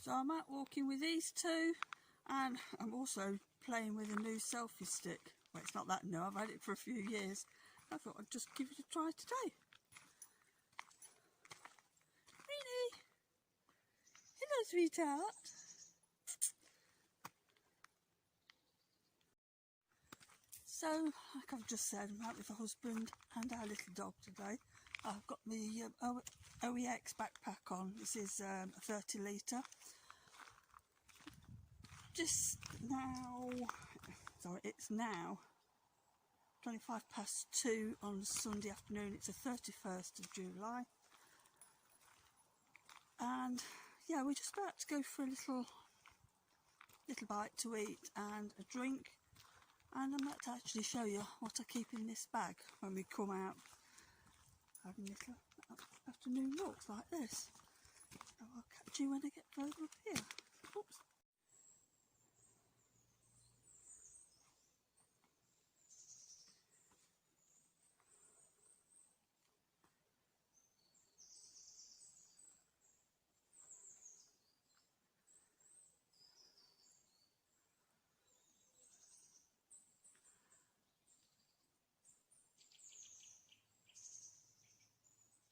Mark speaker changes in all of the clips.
Speaker 1: So I'm out walking with these two, and I'm also playing with a new selfie stick. Well, it's not that new, I've had it for a few years. I thought I'd just give it a try today. Really? Hello, sweetheart. So, like I've just said, I'm out with the husband and our little dog today. I've got the OEX backpack on. This is a 30 litre. Just now, sorry, it's now 2:25 on Sunday afternoon. It's the 31st of July. And yeah, we're just about to go for a little bite to eat and a drink. And I'm about to actually show you what I keep in this bag when we come out having little afternoon walks like this. So I'll catch you when I get further up here. Oops.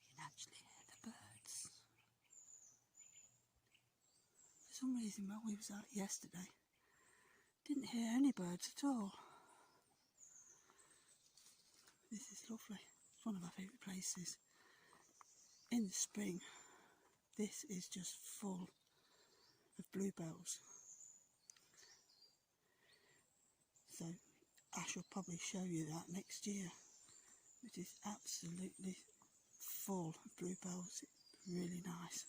Speaker 1: You can actually hear the birds. For some reason when we was out yesterday, didn't hear any birds at all. This is lovely. It's one of my favourite places. In the spring, this is just full of bluebells. So I shall probably show you that next year. It is absolutely full of bluebells. It's really nice.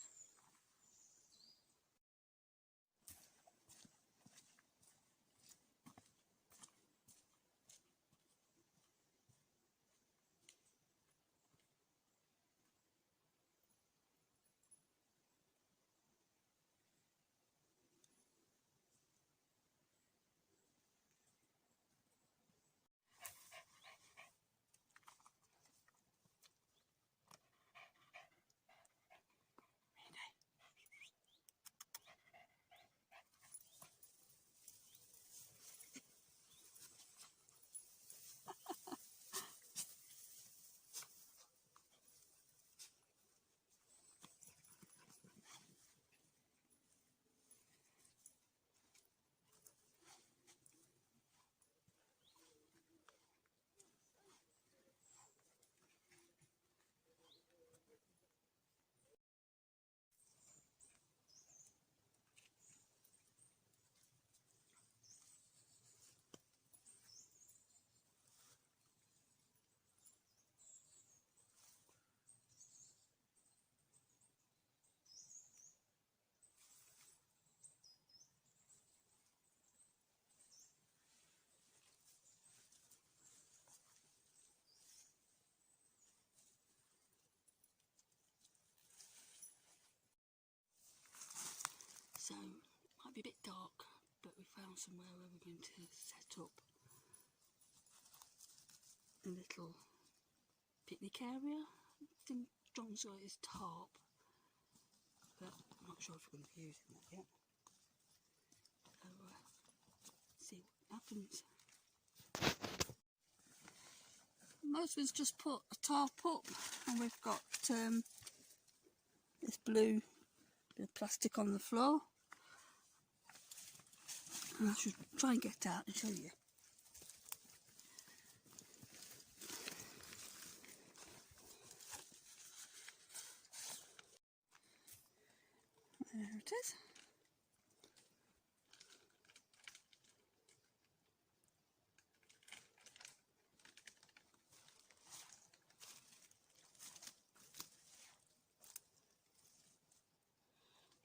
Speaker 1: So, might be a bit dark, but we found somewhere where we're going to set up a little picnic area. I think John's got his tarp, but I'm not sure if we're going to be using that yet. So, see what happens. Most of us just put a tarp up, and we've got this blue bit of plastic on the floor. And I should try and get out and show you. There it is.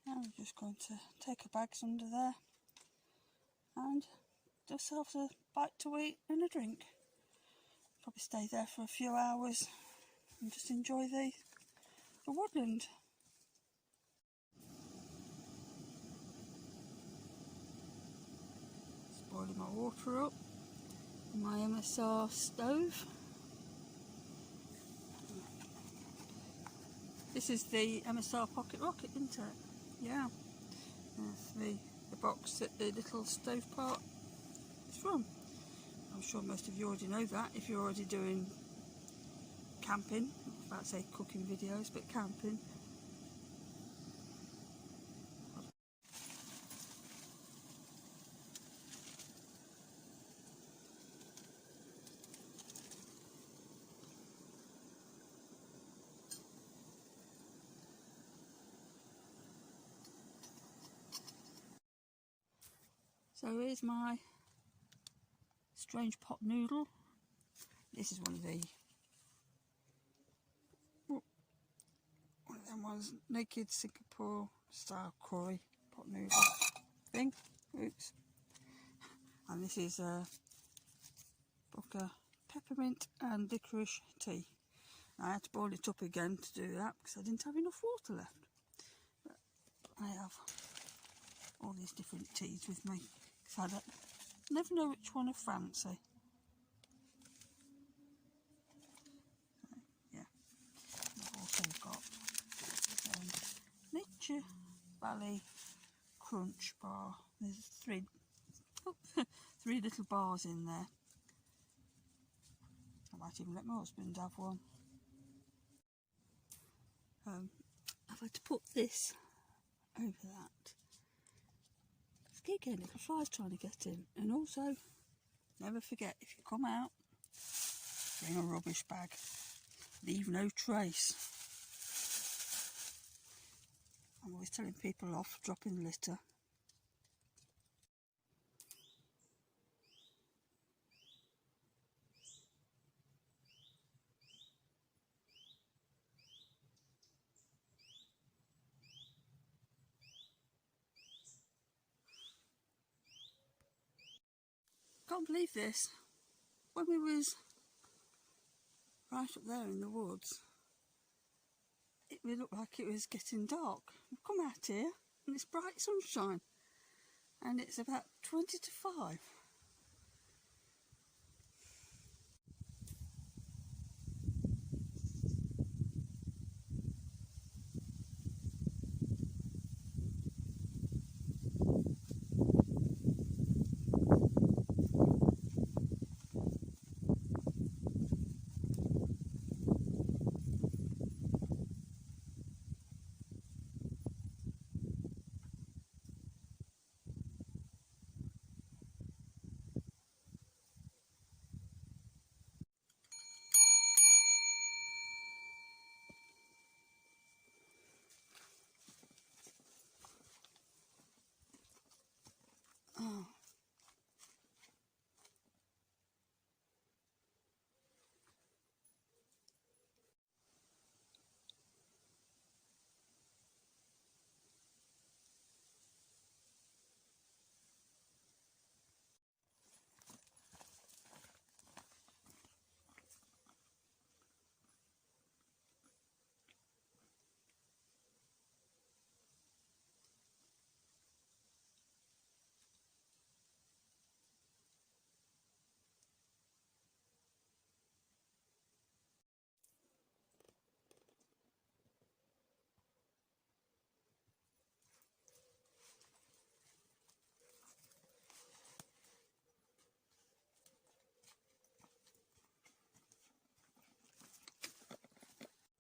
Speaker 1: Now we're just going to take our bags under there and do ourselves a bite to eat and a drink. Probably stay there for a few hours and just enjoy the woodland. Just boiling my water up in my MSR stove. This is the MSR Pocket Rocket, isn't it? Yeah. box that the little stove pot is from. I'm sure most of you already know that if you're already doing camping. I was about to say cooking videos, but camping. So here's my strange pot noodle. This is one of them ones, naked Singapore style curry pot noodle thing. Oops. And this is a peppermint and licorice tea. I had to boil it up again to do that because I didn't have enough water left. But I have all these different teas with me because I never know which one I fancy. Yeah, I've also got Nature Valley Crunch Bar. There's three little bars in there. I might even let my husband have one. I've had to put this over that. I keep getting little flies trying to get in. And also, never forget, if you come out, bring a rubbish bag. Leave no trace. I'm always telling people off dropping litter. Can't believe this. When we was right up there in the woods, it looked like it was getting dark. We've come out here and it's bright sunshine and it's about 20 to 5. Oh.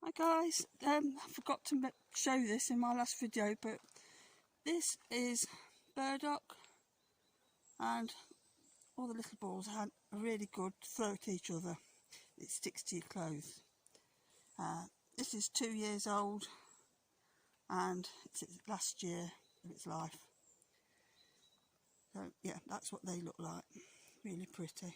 Speaker 1: Hi guys, I forgot to show this in my last video, but this is burdock and all the little balls had a really good throw at each other. It sticks to your clothes. This is 2 years old and it's its last year of its life. So yeah, that's what they look like. Really pretty.